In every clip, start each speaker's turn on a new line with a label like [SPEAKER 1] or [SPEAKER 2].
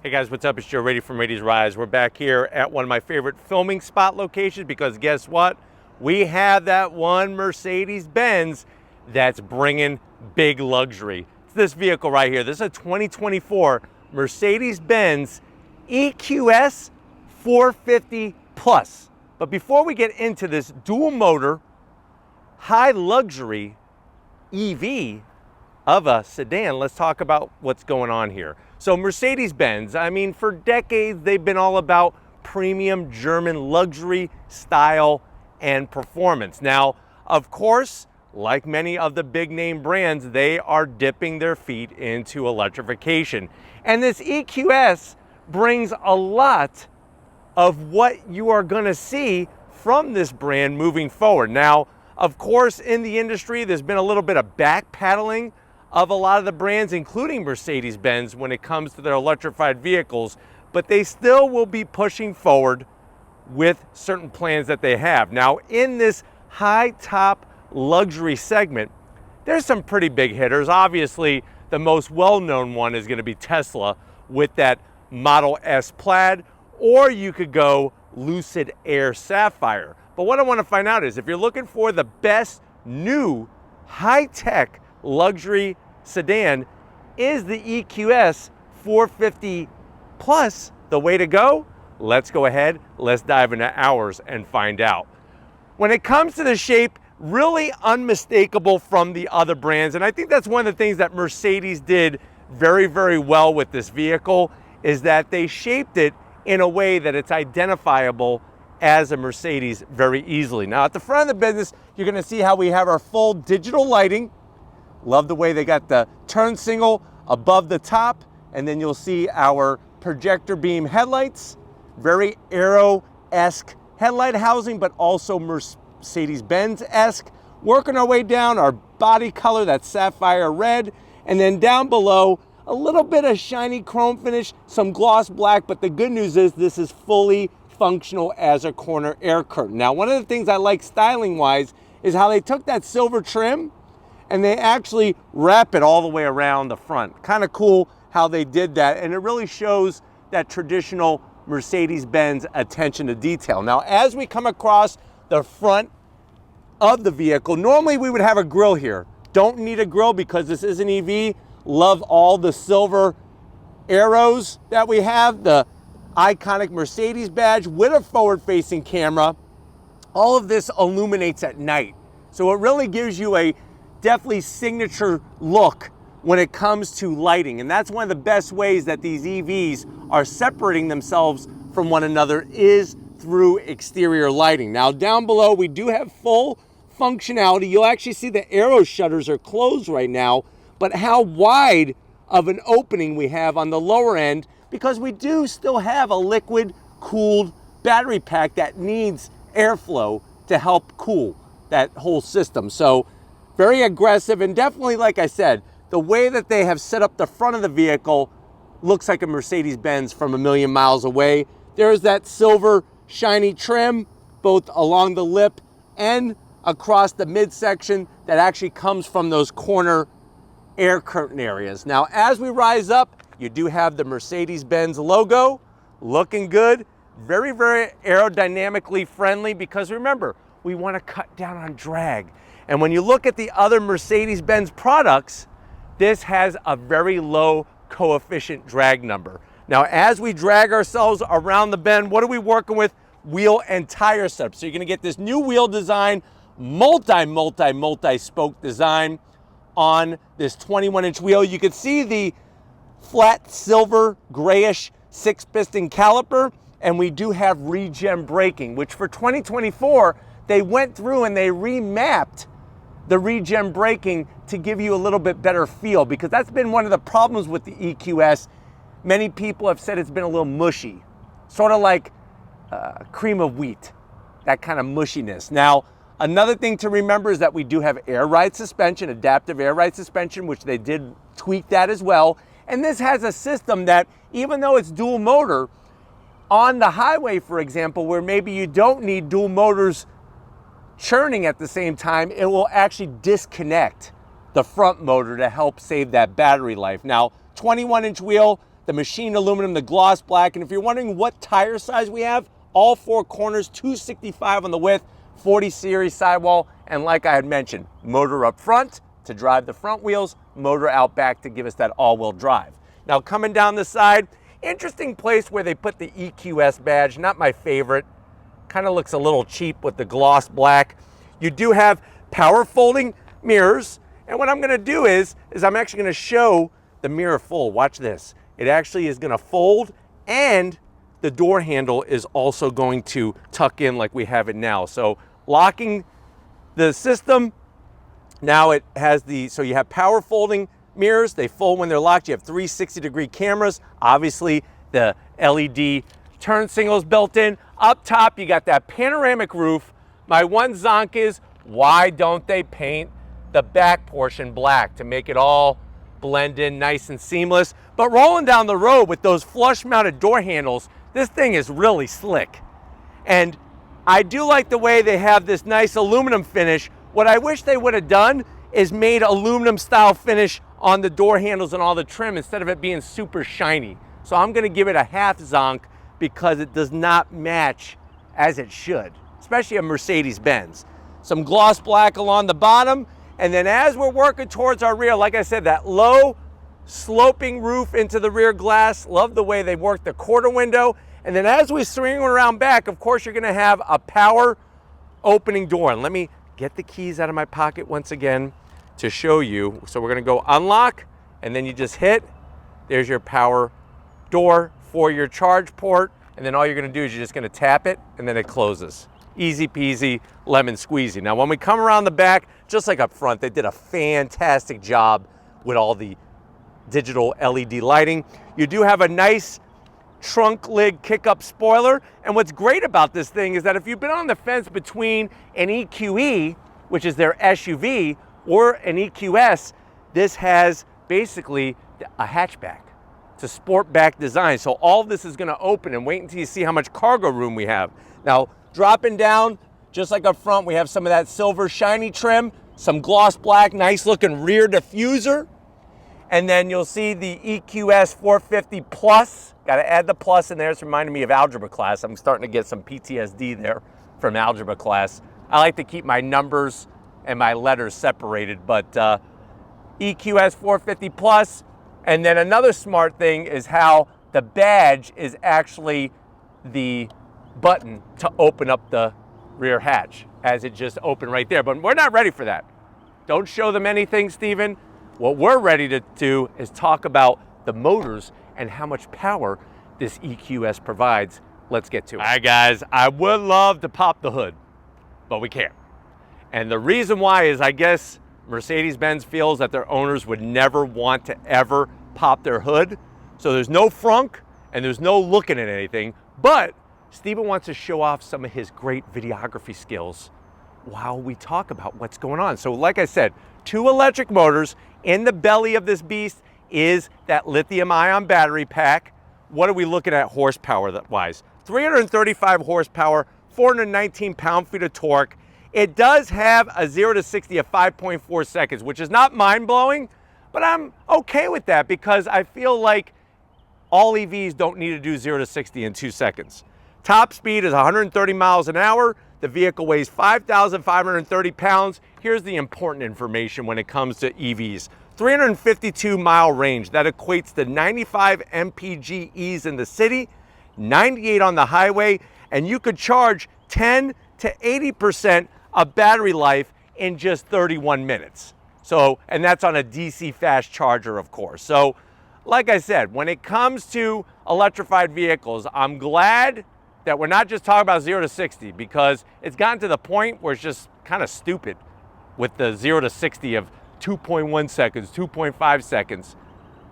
[SPEAKER 1] Hey guys, what's up? It's Joe Rady from Rady's Rise. We're back here at one of my favorite filming spot locations because guess what? We have that one Mercedes Benz that's bringing big luxury. It's this vehicle right here. This is a 2024 Mercedes Benz EQS 450 Plus. But before we get into this dual motor, high luxury EV of a sedan, let's talk about what's going on here. So Mercedes Benz, I mean, for decades, they've been all about premium German luxury, style, and performance. Now, of course, like many of the big name brands, they are dipping their feet into electrification. And this EQS brings a lot of what you are gonna see from this brand moving forward. Now, of course, in the industry, there's been a little bit of backpedaling of a lot of the brands, including Mercedes-Benz, when it comes to their electrified vehicles, but they still will be pushing forward with certain plans that they have. Now, in this high top luxury segment, there's some pretty big hitters. Obviously, the most well-known one is gonna be Tesla with that Model S Plaid, or you could go Lucid Air Sapphire. But what I wanna find out is if you're looking for the best new high-tech luxury sedan, is the EQS 450 Plus the way to go? Let's go ahead, let's dive into ours and find out. When it comes to the shape, really unmistakable from the other brands, and I think that's one of the things that Mercedes did very, very well with this vehicle, is that they shaped it in a way that it's identifiable as a Mercedes very easily. Now at the front of the business, you're gonna see how we have our full digital lighting. Love the way they got the turn signal above the top, and then you'll see our projector beam headlights, very Aero-esque headlight housing, but also Mercedes-Benz-esque. Working our way down, our body color, that sapphire red, and then down below, a little bit of shiny chrome finish, some gloss black, but the good news is this is fully functional as a corner air curtain. Now, one of the things I like styling-wise is how they took that silver trim and they actually wrap it all the way around the front. Kind of cool how they did that, and it really shows that traditional Mercedes-Benz attention to detail. Now, as we come across the front of the vehicle, normally we would have a grille here. Don't need a grille because this is an EV. Love all the silver arrows that we have, the iconic Mercedes badge with a forward-facing camera. All of this illuminates at night. So it really gives you a definitely signature look when it comes to lighting. And that's one of the best ways that these EVs are separating themselves from one another is through exterior lighting. Now down below, we do have full functionality. You'll actually see the aero shutters are closed right now, but how wide of an opening we have on the lower end, because we do still have a liquid cooled battery pack that needs airflow to help cool that whole system. So very aggressive, and definitely, like I said, the way that they have set up the front of the vehicle looks like a Mercedes-Benz from a million miles away. There's that silver shiny trim, both along the lip and across the midsection that actually comes from those corner air curtain areas. Now, as we rise up, you do have the Mercedes-Benz logo, looking good, very, very aerodynamically friendly, because remember, we want to cut down on drag. And when you look at the other Mercedes-Benz products, this has a very low coefficient drag number. Now, as we drag ourselves around the bend, what are we working with? Wheel and tire setup. So you're gonna get this new wheel design, multi-spoke design on this 21-inch wheel. You can see the flat silver grayish 6-piston caliper, and we do have regen braking, which for 2024, they went through and they remapped the regen braking to give you a little bit better feel, because that's been one of the problems with the EQS. Many people have said it's been a little mushy, sort of like cream of wheat, that kind of mushiness. Now, another thing to remember is that we do have air ride suspension, adaptive air ride suspension, which they did tweak that as well. And this has a system that, even though it's dual motor, on the highway, for example, where maybe you don't need dual motors churning at the same time, it will actually disconnect the front motor to help save that battery life. Now, 21-inch wheel, the machined aluminum, the gloss black. And if you're wondering what tire size we have, all four corners, 265 on the width, 40 series sidewall. And like I had mentioned, motor up front to drive the front wheels, motor out back to give us that all-wheel drive. Now coming down the side, interesting place where they put the EQS badge, not my favorite. Kind of looks a little cheap with the gloss black. You do have power folding mirrors. And what I'm gonna do is I'm actually gonna show the mirror full. Watch this. It actually is gonna fold, and the door handle is also going to tuck in like we have it now. So locking the system, now it has so you have power folding mirrors. They fold when they're locked. You have 360-degree cameras. Obviously, the LED turn signals built in. Up top, you got that panoramic roof. My one zonk is, why don't they paint the back portion black to make it all blend in nice and seamless? But rolling down the road with those flush mounted door handles, this thing is really slick. And I do like the way they have this nice aluminum finish. What I wish they would have done is made aluminum style finish on the door handles and all the trim instead of it being super shiny. So I'm gonna give it a half zonk because it does not match as it should, especially a Mercedes Benz. Some gloss black along the bottom. And then as we're working towards our rear, like I said, that low sloping roof into the rear glass. Love the way they work the quarter window. And then as we swing around back, of course, you're gonna have a power opening door. And let me get the keys out of my pocket once again to show you. So we're gonna go unlock, and then you just hit. There's your power door for your charge port. And then all you're gonna do is you're just gonna tap it, and then it closes. Easy peasy, lemon squeezy. Now when we come around the back, just like up front, they did a fantastic job with all the digital LED lighting. You do have a nice trunk lid kick-up spoiler. And what's great about this thing is that if you've been on the fence between an EQE, which is their SUV, or an EQS, this has basically a hatchback. It's a sport back design. So all of this is gonna open, and wait until you see how much cargo room we have. Now, dropping down, just like up front, we have some of that silver shiny trim, some gloss black, nice looking rear diffuser. And then you'll see the EQS 450 Plus. Got to add the plus in there. It's reminding me of algebra class. I'm starting to get some PTSD there from algebra class. I like to keep my numbers and my letters separated, but EQS 450 Plus. And then another smart thing is how the badge is actually the button to open up the rear hatch, as it just opened right there. But we're not ready for that. Don't show them anything, Steven. What we're ready to do is talk about the motors and how much power this EQS provides. Let's get to it. All right, guys, I would love to pop the hood, but we can't. And the reason why is, I guess Mercedes-Benz feels that their owners would never want to ever pop their hood. So there's no frunk and there's no looking at anything, but Steven wants to show off some of his great videography skills while we talk about what's going on. So like I said, 2 electric motors. In the belly of this beast is that lithium-ion battery pack. What are we looking at horsepower-wise? 335 horsepower, 419 pound-feet of torque. It does have a 0 to 60 of 5.4 seconds, which is not mind-blowing, but I'm okay with that because I feel like all EVs don't need to do 0 to 60 in 2 seconds. Top speed is 130 miles an hour. The vehicle weighs 5,530 pounds. Here's the important information when it comes to EVs. 352 mile range. That equates to 95 mpges in the city, 98 on the highway, and you could charge 10 to 80% of battery life in just 31 minutes. So, and that's on a DC fast charger, of course. So, like I said, when it comes to electrified vehicles, I'm glad that we're not just talking about 0 to 60, because it's gotten to the point where it's just kind of stupid with the 0 to 60 of 2.1 seconds, 2.5 seconds.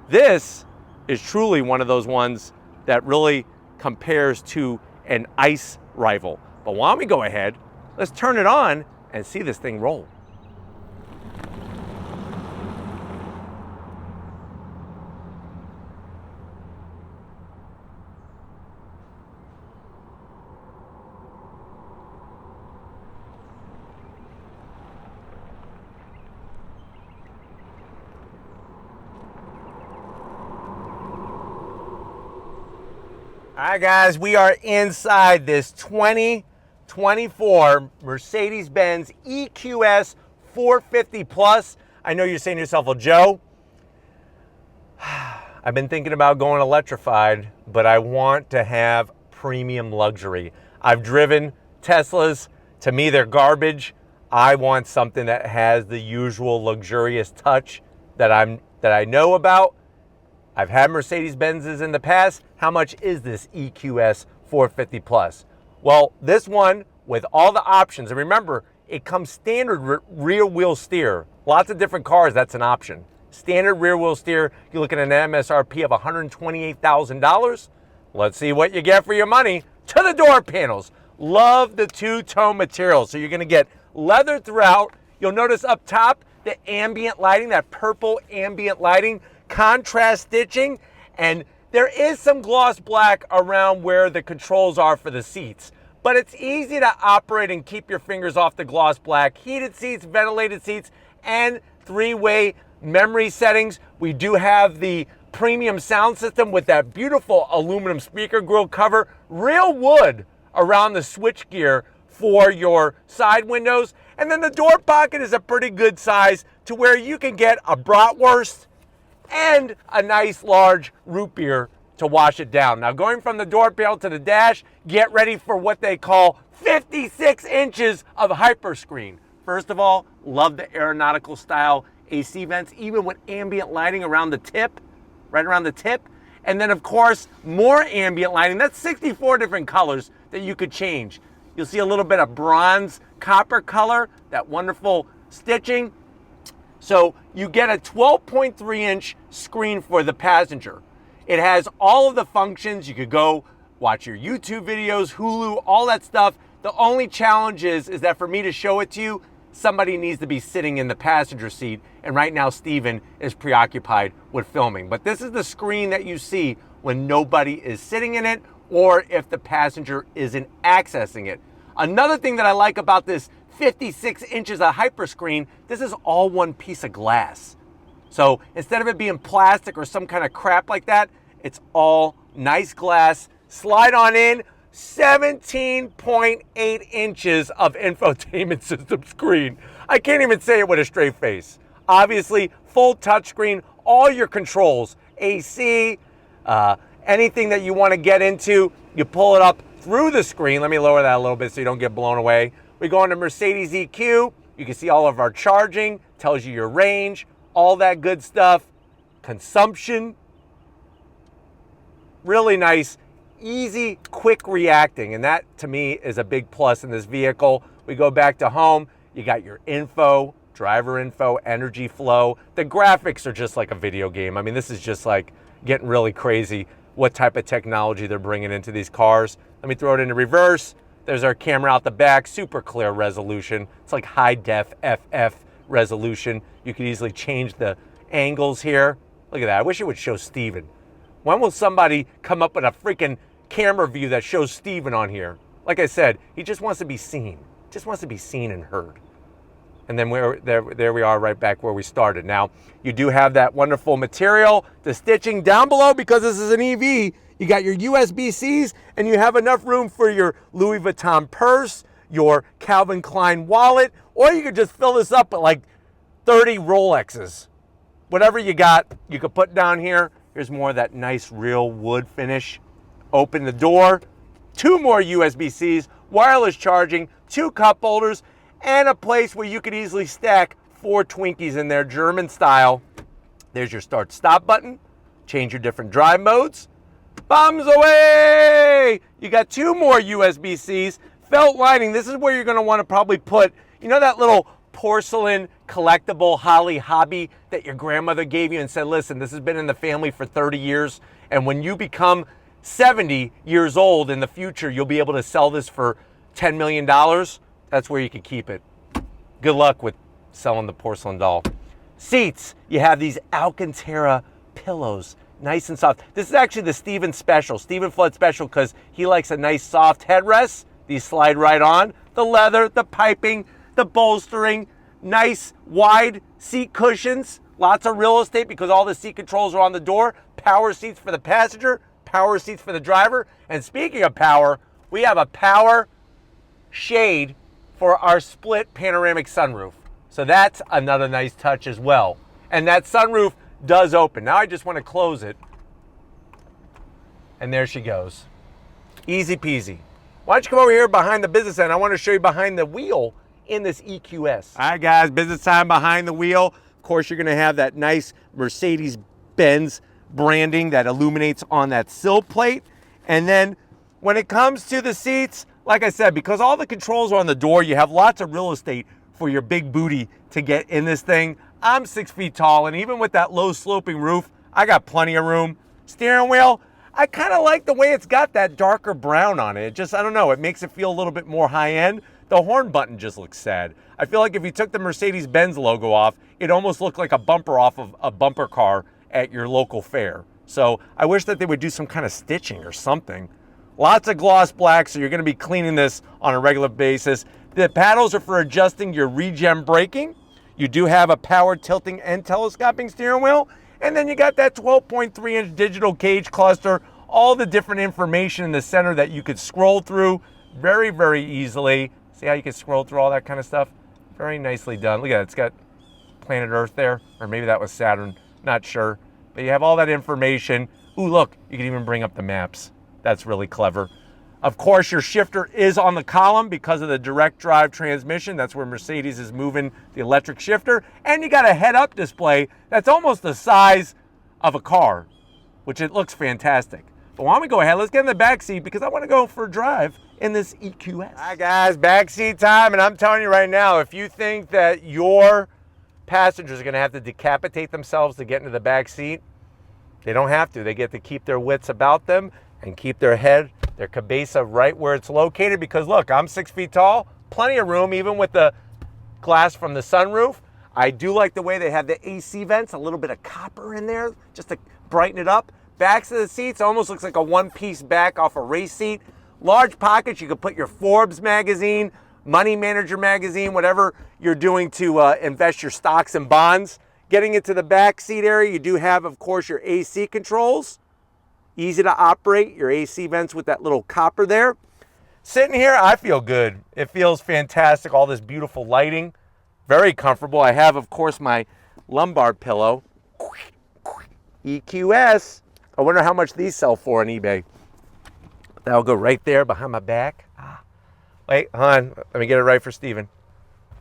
[SPEAKER 1] This is truly one of those ones that really compares to an ICE rival. But why don't we go ahead, let's turn it on and see this thing roll. All right, guys, we are inside this 2024 Mercedes Benz EQS 450 Plus. I know you're saying to yourself, well, Joe, I've been thinking about going electrified, but I want to have premium luxury. I've driven Teslas. To me, they're garbage. I want something that has the usual luxurious touch that I know about. I've had Mercedes Benzes in the past. How much is this EQS 450 Plus? Well, this one with all the options, and remember, it comes standard rear wheel steer. Lots of different cars, that's an option. Standard rear wheel steer, you're looking at an MSRP of $128,000. Let's see what you get for your money. To the door panels. Love the two-tone material. So you're gonna get leather throughout. You'll notice up top, the ambient lighting, that purple ambient lighting, contrast stitching, and there is some gloss black around where the controls are for the seats. But it's easy to operate and keep your fingers off the gloss black. Heated seats, ventilated seats, and three-way memory settings. We do have the premium sound system with that beautiful aluminum speaker grille cover, real wood around the switchgear for your side windows. And then the door pocket is a pretty good size to where you can get a bratwurst and a nice large root beer to wash it down. Now, going from the door panel to the dash, get ready for what they call 56 inches of hyperscreen. First of all, love the aeronautical style AC vents, even with ambient lighting around the tip, right around the tip. And then, of course, more ambient lighting. That's 64 different colors that you could change. You'll see a little bit of bronze copper color, that wonderful stitching. So you get a 12.3-inch screen for the passenger. It has all of the functions. You could go watch your YouTube videos, Hulu, all that stuff. The only challenge is that for me to show it to you, somebody needs to be sitting in the passenger seat. And right now, Steven is preoccupied with filming. But this is the screen that you see when nobody is sitting in it or if the passenger isn't accessing it. Another thing that I like about this 56 inches of hyperscreen, this is all one piece of glass. So instead of it being plastic or some kind of crap like that, it's all nice glass. Slide on in, 17.8 inches of infotainment system screen. I can't even say it with a straight face. Obviously, full touchscreen, all your controls, AC, anything that you want to get into, you pull it up through the screen. Let me lower that a little bit so you don't get blown away. We go into Mercedes EQ. You can see all of our charging, tells you your range, all that good stuff. Consumption. Really nice, easy, quick reacting. And that, to me, is a big plus in this vehicle. We go back to home. You got your info, driver info, energy flow. The graphics are just like a video game. I mean, this is just like getting really crazy what type of technology they're bringing into these cars. Let me throw it into reverse. There's our camera out the back, super clear resolution. It's like high def FF resolution. You can easily change the angles here. Look at that. I wish it would show Steven. When will somebody come up with a freaking camera view that shows Steven on here? Like I said, he just wants to be seen. Just wants to be seen and heard. And then there we are right back where we started. Now, you do have that wonderful material, the stitching down below because this is an EV. You got your USB-Cs and you have enough room for your Louis Vuitton purse, your Calvin Klein wallet, or you could just fill this up with like 30 Rolexes. Whatever you got, you could put down here. Here's more of that nice real wood finish. Open the door, 2 more USB-Cs, wireless charging, 2 cup holders, and a place where you could easily stack 4 Twinkies in there, German style. There's your start-stop button. Change your different drive modes. Bombs away! You got 2 more USB-Cs. Felt lining. This is where you're going to want to probably put, you know, that little porcelain collectible Holly hobby that your grandmother gave you and said, listen, this has been in the family for 30 years. And when you become 70 years old in the future, you'll be able to sell this for $10 million. That's where you can keep it. Good luck with selling the porcelain doll. Seats, you have these Alcantara pillows, nice and soft. This is actually the Steven special, Steven Flood special, because he likes a nice soft headrest. These slide right on. The leather, the piping, the bolstering, nice wide seat cushions, lots of real estate because all the seat controls are on the door. Power seats for the passenger, power seats for the driver. And speaking of power, we have a power shade for our split panoramic sunroof. So that's another nice touch as well. And that sunroof does open. Now I just want to close it. And there she goes. Easy peasy. Why don't you come over here behind the business end? I want to show you behind the wheel in this EQS. All right, guys, business time behind the wheel. Of course, you're going to have that nice Mercedes Benz branding that illuminates on that sill plate. And then when it comes to the seats, like I said, because all the controls are on the door, you have lots of real estate for your big booty to get in this thing. I'm 6 feet tall, and even with that low sloping roof, I got plenty of room. Steering wheel, I kind of like the way it's got that darker brown on it. It just, I don't know, it makes it feel a little bit more high end. The horn button just looks sad. I feel like if you took the Mercedes Benz logo off, it almost looked like a bumper off of a bumper car at your local fair. So I wish that they would do some kind of stitching or something. Lots of gloss black, so you're going to be cleaning this on a regular basis. The paddles are for adjusting your regen braking. You do have a power tilting and telescoping steering wheel. And then you got that 12.3-inch digital gauge cluster, all the different information in the center that you could scroll through very, very easily. See how you can scroll through all that kind of stuff? Very nicely done. Look at it, it's got planet Earth there, or maybe that was Saturn, not sure. But you have all that information. Ooh, look, you can even bring up the maps. That's really clever. Of course, your shifter is on the column because of the direct drive transmission. That's where Mercedes is moving the electric shifter. And you got a head-up display that's almost the size of a car, which it looks fantastic. But why don't we go ahead, let's get in the back seat because I want to go for a drive in this EQS. All right, guys, back seat time. And I'm telling you right now, if you think that your passengers are going to have to decapitate themselves to get into the back seat, they don't have to. They get to keep their wits about them and keep their head, their cabeza right where it's located because look, I'm 6 feet tall, plenty of room even with the glass from the sunroof. I do like the way they have the AC vents, a little bit of copper in there just to brighten it up. Backs of the seats almost looks like a one-piece back off a race seat. Large pockets, you could put your Forbes magazine, Money Manager magazine, whatever you're doing to invest your stocks and bonds. Getting into the back seat area, you do have, of course, your AC controls. Easy to operate, your AC vents with that little copper there. Sitting here, I feel good. It feels fantastic, all this beautiful lighting. Very comfortable. I have, of course, my lumbar pillow. EQS. I wonder how much these sell for on eBay. That'll go right there behind my back. Wait, hold on. Let me get it right for Steven.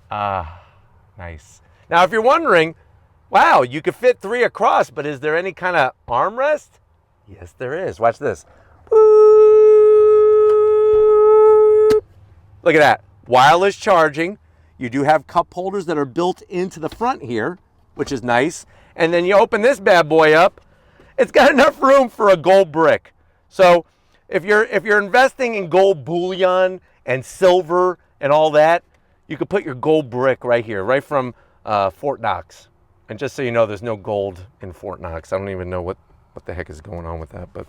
[SPEAKER 1] Nice. Now, if you're wondering, wow, you could fit 3 across, but is there any kind of armrest? Yes, there is. Watch this. Look at that. Wireless charging. You do have cup holders that are built into the front here, which is nice. And then you open this bad boy up. It's got enough room for a gold brick. So if you're investing in gold bullion and silver and all that, you could put your gold brick right here, right from Fort Knox. And just so you know, there's no gold in Fort Knox. I don't even know what the heck is going on with that. But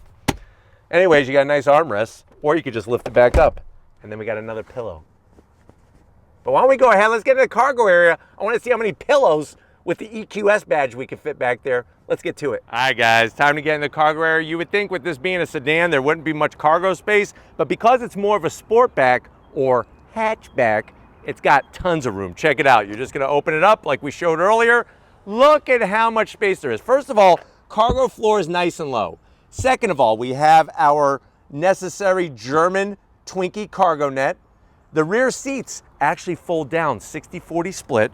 [SPEAKER 1] anyways, you got a nice armrest, or you could just lift it back up. And then we got another pillow. But why don't we go ahead, let's get in the cargo area. I want to see how many pillows with the EQS badge we can fit back there. Let's get to it. All right, guys, time to get in the cargo area. You would think with this being a sedan, there wouldn't be much cargo space, but because it's more of a sportback or hatchback, it's got tons of room. Check it out. You're just gonna open it up like we showed earlier. Look at how much space there is. First of all, cargo floor is nice and low. Second of all, we have our necessary German Twinkie cargo net. The rear seats actually fold down, 60-40 split.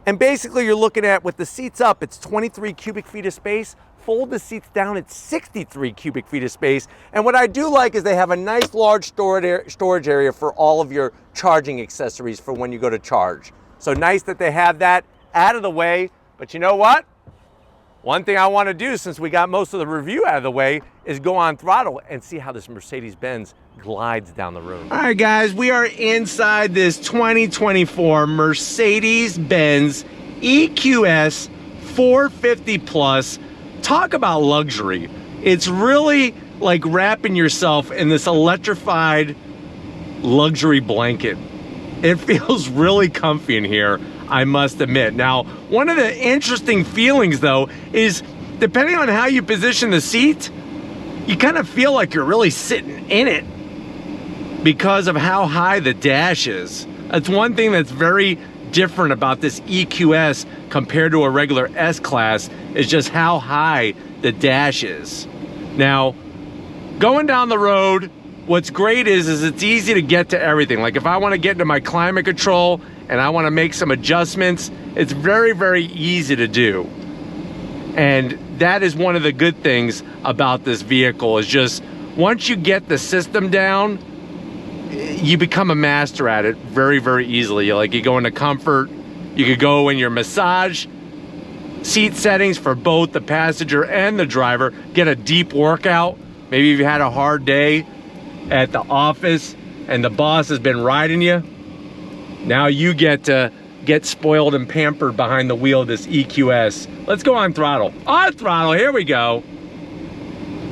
[SPEAKER 1] And basically you're looking at, with the seats up, it's 23 cubic feet of space. Fold the seats down, it's 63 cubic feet of space. And what I do like is they have a nice large storage area for all of your charging accessories for when you go to charge. So nice that they have that out of the way. But you know what? One thing I want to do, since we got most of the review out of the way, is go on throttle and see how this Mercedes Benz glides down the road. All right, guys, we are inside this 2024 Mercedes Benz EQS 450 Plus. Talk about luxury. It's really like wrapping yourself in this electrified luxury blanket. It feels really comfy in here, I must admit. Now, one of the interesting feelings though is depending on how you position the seat, you kind of feel like you're really sitting in it because of how high the dash is. That's one thing that's very different about this EQS compared to a regular S-Class, is just how high the dash is. Now, going down the road, what's great is it's easy to get to everything. Like if I want to get into my climate control and I want to make some adjustments, it's very, very easy to do. And that is one of the good things about this vehicle, is just once you get the system down, you become a master at it very, very easily. Like you go into comfort, you could go in your massage seat settings for both the passenger and the driver, get a deep workout. Maybe if you had a hard day at the office and the boss has been riding you, now you get to get spoiled and pampered behind the wheel of this EQS. Let's go on throttle. On throttle, here we go.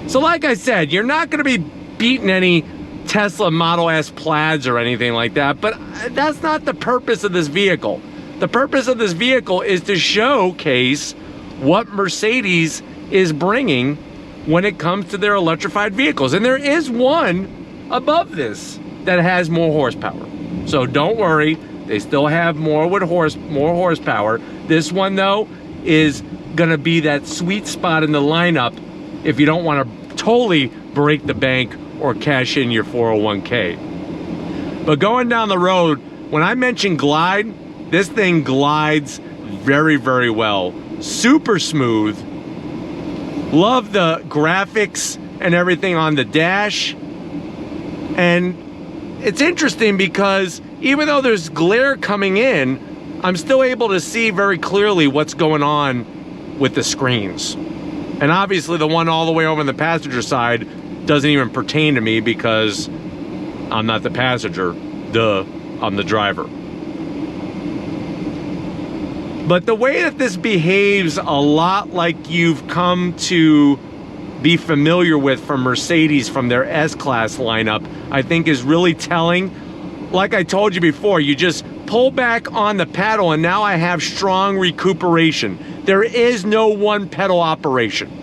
[SPEAKER 1] So like I said, you're not gonna be beating any Tesla Model S Plaids or anything like that, but that's not the purpose of this vehicle. The purpose of this vehicle is to showcase what Mercedes is bringing when it comes to their electrified vehicles. And there is one above this that has more horsepower. So don't worry, they still have more horsepower. This one though is gonna be that sweet spot in the lineup if you don't wanna totally break the bank or cash in your 401k. But going down the road, when I mention glide, this thing glides very, very well. Super smooth. Love the graphics and everything on the dash. And it's interesting because even though there's glare coming in, I'm still able to see very clearly what's going on with the screens. And obviously the one all the way over on the passenger side doesn't even pertain to me because I'm not the passenger. Duh, I'm the driver. But the way that this behaves a lot like you've come to be familiar with from Mercedes from their S-Class lineup, I think is really telling. Like I told you before, you just pull back on the pedal and now I have strong recuperation. There is no one pedal operation.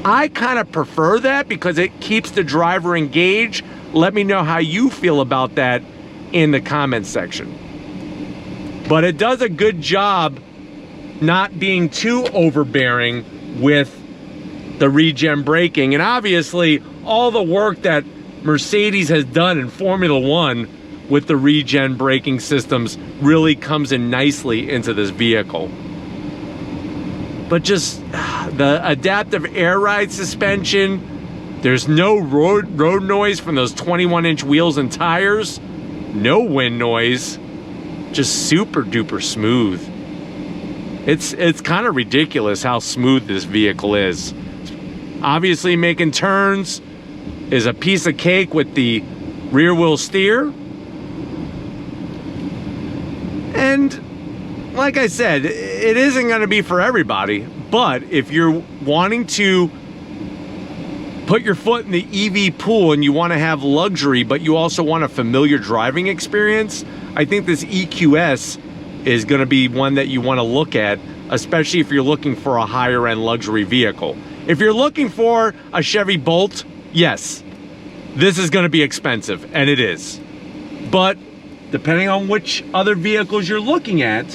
[SPEAKER 1] I kind of prefer that because it keeps the driver engaged. Let me know how you feel about that in the comments section. But it does a good job not being too overbearing with the regen braking. And obviously all the work that Mercedes has done in Formula One with the regen braking systems really comes in nicely into this vehicle. But just the adaptive air ride suspension, there's no road noise from those 21-inch wheels and tires, no wind noise, just super duper smooth. It's kind of ridiculous how smooth this vehicle is. Obviously making turns is a piece of cake with the rear wheel steer. And like I said, it isn't going to be for everybody, but if you're wanting to put your foot in the EV pool and you want to have luxury, but you also want a familiar driving experience, I think this EQS is going to be one that you want to look at, especially if you're looking for a higher end luxury vehicle. If you're looking for a Chevy Bolt, yes, this is going to be expensive, and it is. But depending on which other vehicles you're looking at,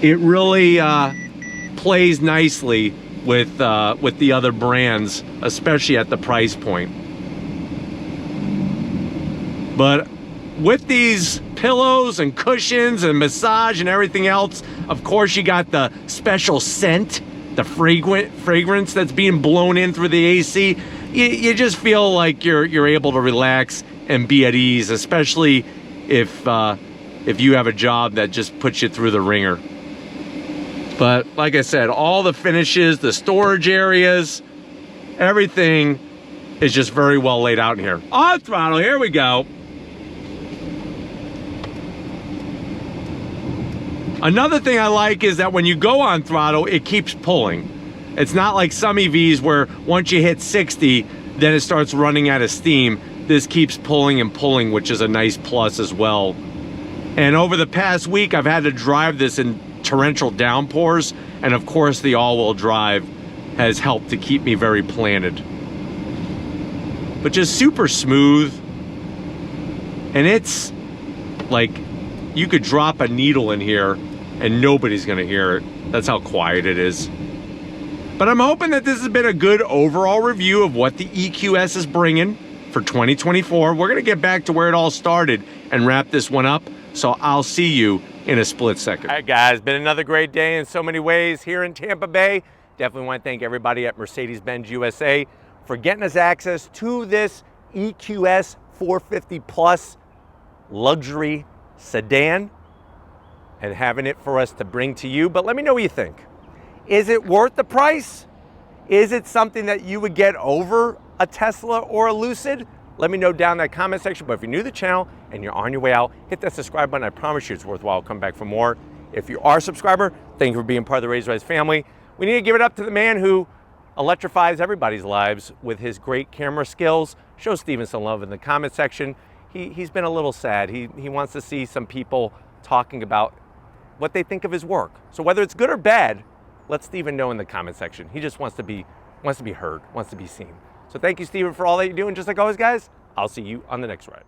[SPEAKER 1] it really plays nicely with the other brands, especially at the price point. But with these pillows and cushions and massage and everything else, of course you got the special scent, the fragrance that's being blown in through the AC. You just feel like you're able to relax and be at ease, especially if you have a job that just puts you through the ringer. But like I said, all the finishes, the storage areas, everything is just very well laid out in here. On throttle, here we go. Another thing I like is that when you go on throttle, it keeps pulling. It's not like some EVs where once you hit 60, then it starts running out of steam. This keeps pulling and pulling, which is a nice plus as well. And over the past week, I've had to drive this in torrential downpours, and of course the all-wheel drive has helped to keep me very planted. but just super smooth. And it's like you could drop a needle in here and nobody's gonna hear it. That's how quiet it is. But I'm hoping that this has been a good overall review of what the EQS is bringing for 2024. We're gonna get back to where it all started and wrap this one up. So I'll see you in a split second. All right, guys, been another great day in so many ways here in Tampa Bay. Definitely want to thank everybody at Mercedes Benz USA for getting us access to this EQS 450 Plus luxury sedan and having it for us to bring to you. But let me know what you think. Is it worth the price? Is it something that you would get over a Tesla or a Lucid? Let me know down in that comment section. But if you're new to the channel and you're on your way out, hit that subscribe button. I promise you it's worthwhile. Come back for more. If you are a subscriber, thank you for being part of the Raise Rise family. We need to give it up to the man who electrifies everybody's lives with his great camera skills. Show Steven some love in the comment section. He's been a little sad. He wants to see some people talking about what they think of his work. So whether it's good or bad, let Steven know in the comment section. He just wants to be heard, wants to be seen. So thank you, Steven, for all that you do. And just like always, guys, I'll see you on the next ride.